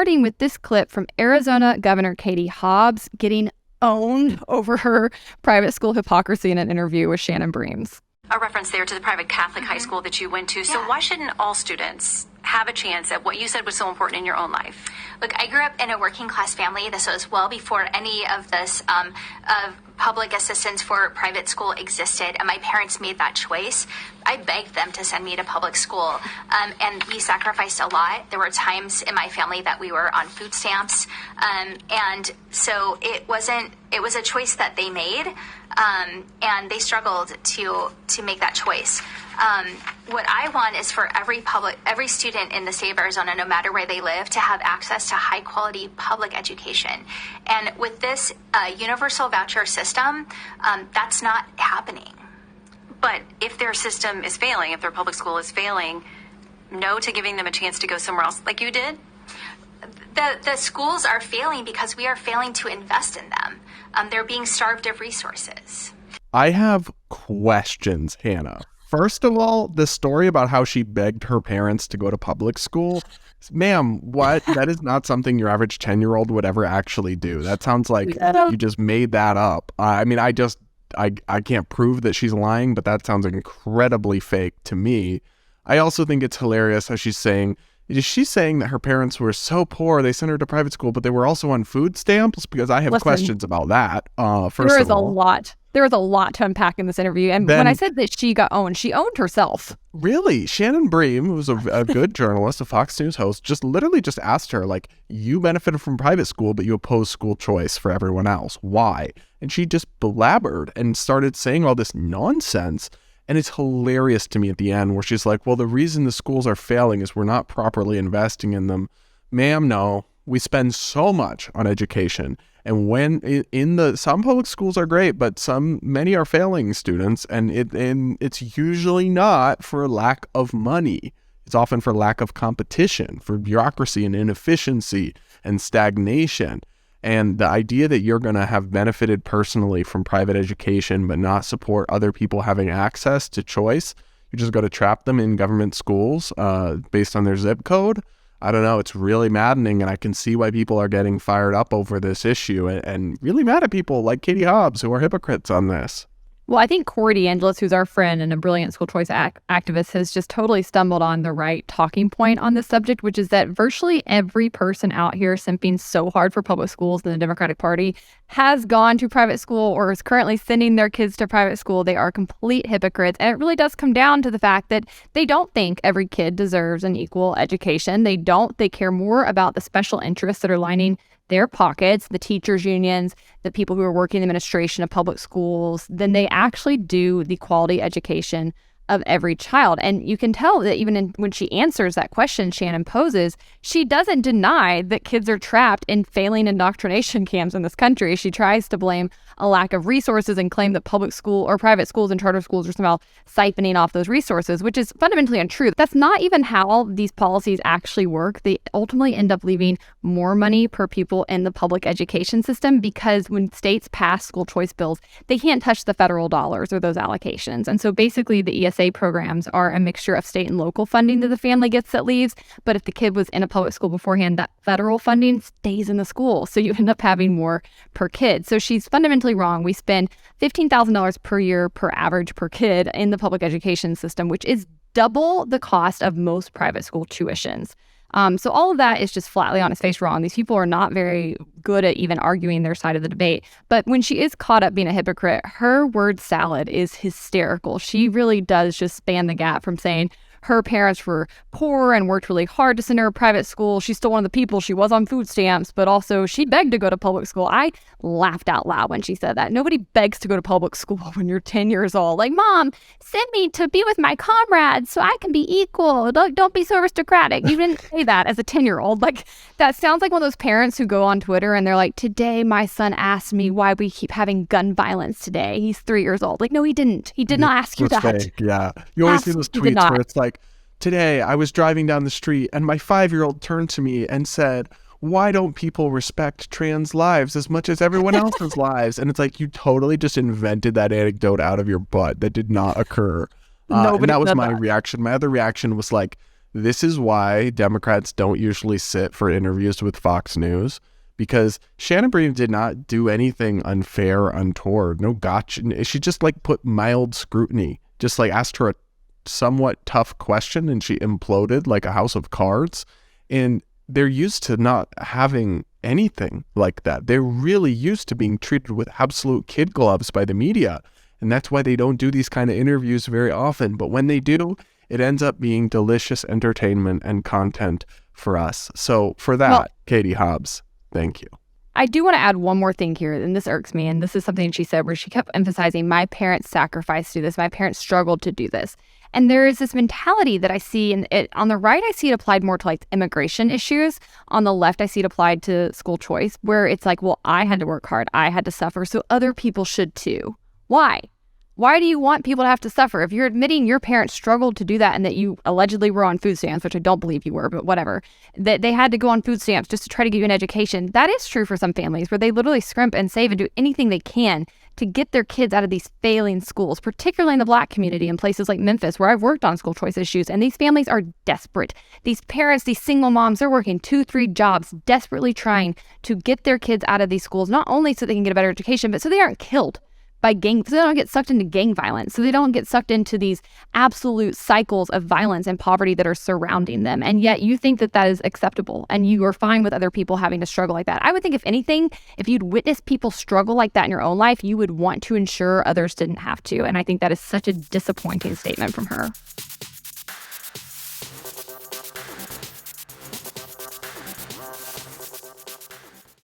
starting with this clip from Arizona Governor Katie Hobbs getting owned over her private school hypocrisy in an interview with Shannon Bream. A reference there to the private Catholic high school that you went to. So why shouldn't all students have a chance at what you said was so important in your own life? Look, I grew up in a working class family. This was well before any of this public assistance for private school existed, and my parents made that choice. I begged them to send me to public school, and we sacrificed a lot. There were times in my family that we were on food stamps, and so it was a choice that they made, and they struggled to make that choice. What I want is for every student in the state of Arizona, no matter where they live, to have access to high quality public education. And with this universal voucher system, that's not happening. But if their system is failing, if their public school is failing, no to giving them a chance to go somewhere else like you did? The schools are failing because we are failing to invest in them. They're being starved of resources. I have questions, Hannah. First of all, the story about how she begged her parents to go to public school, ma'am, what? That is not something your average 10-year-old would ever actually do. That sounds like you just made that up. I mean, I can't prove that she's lying, but that sounds incredibly fake to me. I also think it's hilarious how she's saying, is she saying that her parents were so poor they sent her to private school, but they were also on food stamps? Because I have questions about that. There is a lot. There was a lot to unpack in this interview. And when I said that she owned herself. Really? Shannon Bream, who was a good journalist, a Fox News host, just literally asked her, like, you benefited from private school, but you oppose school choice for everyone else. Why? And she just blabbered and started saying all this nonsense. And it's hilarious to me at the end where she's like, well, the reason the schools are failing is we're not properly investing in them. Ma'am, no. We spend so much on education. And when some public schools are great, but many are failing students, and it's usually not for lack of money. It's often for lack of competition, for bureaucracy and inefficiency and stagnation. And the idea that you're going to have benefited personally from private education but not support other people having access to choice, you just got to trap them in government schools based on their zip code. I don't know. It's really maddening, and I can see why people are getting fired up over this issue and really mad at people like Katie Hobbs who are hypocrites on this. Well, I think Corey DeAngelis, who's our friend and a brilliant school choice activist, has just totally stumbled on the right talking point on this subject, which is that virtually every person out here simping so hard for public schools in the Democratic Party has gone to private school or is currently sending their kids to private school. They are complete hypocrites. And it really does come down to the fact that they don't think every kid deserves an equal education. They care more about the special interests that are lining their pockets, the teachers' unions, the people who are working in the administration of public schools, than they actually do the quality education of every child. And you can tell that even when she answers that question Shannon poses, she doesn't deny that kids are trapped in failing indoctrination camps in this country. She tries to blame a lack of resources and claim that public school or private schools and charter schools are somehow siphoning off those resources, which is fundamentally untrue. That's not even how these policies actually work. They ultimately end up leaving more money per pupil in the public education system because when states pass school choice bills, they can't touch the federal dollars or those allocations. And so basically the ESA programs are a mixture of state and local funding that the family gets that leaves. But if the kid was in a public school beforehand, that federal funding stays in the school. So you end up having more per kid. So she's fundamentally wrong. We spend $15,000 per year per average per kid in the public education system, which is double the cost of most private school tuitions. So all of that is just flatly on its face wrong. These people are not very good at even arguing their side of the debate. But when she is caught up being a hypocrite, her word salad is hysterical. She really does just span the gap from saying her parents were poor and worked really hard to send her to private school. She's still one of the people. She was on food stamps, but also she begged to go to public school. I laughed out loud when she said that. Nobody begs to go to public school when you're 10 years old. Like, Mom, send me to be with my comrades so I can be equal. Don't be so aristocratic. You didn't say that as a 10-year-old. Like, that sounds like one of those parents who go on Twitter and they're like, today my son asked me why we keep having gun violence today. He's 3 years old. Like, no, he didn't. He did not ask you that. Fake. Yeah. You always see those tweets where it's like, today I was driving down the street and my 5-year-old turned to me and said, why don't people respect trans lives as much as everyone else's lives? And it's like, you totally just invented that anecdote out of your butt. That did not occur. And that was my reaction. My other reaction was like, This is why Democrats don't usually sit for interviews with Fox News, because Shannon Bream did not do anything unfair, untoward, no gotcha. She just like put mild scrutiny, just like asked her a somewhat tough question and she imploded like a house of cards. And they're used to not having anything like that. They're really used to being treated with absolute kid gloves by the media. And that's why they don't do these kind of interviews very often. But when they do, it ends up being delicious entertainment and content for us. So for that, Katie Hobbs, thank you. I do want to add one more thing here, and this irks me, and this is something she said where she kept emphasizing, my parents sacrificed to do this, my parents struggled to do this. And there is this mentality that I see, and on the right, I see it applied more to like immigration issues. On the left, I see it applied to school choice, where it's like, well, I had to work hard, I had to suffer, so other people should too. Why? Why do you want people to have to suffer? If you're admitting your parents struggled to do that and that you allegedly were on food stamps, which I don't believe you were, but whatever, that they had to go on food stamps just to try to get you an education, that is true for some families where they literally scrimp and save and do anything they can to get their kids out of these failing schools, particularly in the Black community in places like Memphis, where I've worked on school choice issues. And these families are desperate. These parents, these single moms, they're working 2-3 jobs, desperately trying to get their kids out of these schools, not only so they can get a better education, but so they aren't killed by gang, so they don't get sucked into gang violence, so they don't get sucked into these absolute cycles of violence and poverty that are surrounding them. And yet you think that that is acceptable and you are fine with other people having to struggle like that. I would think, if anything, if you'd witness people struggle like that in your own life, you would want to ensure others didn't have to. And I think that is such a disappointing statement from her.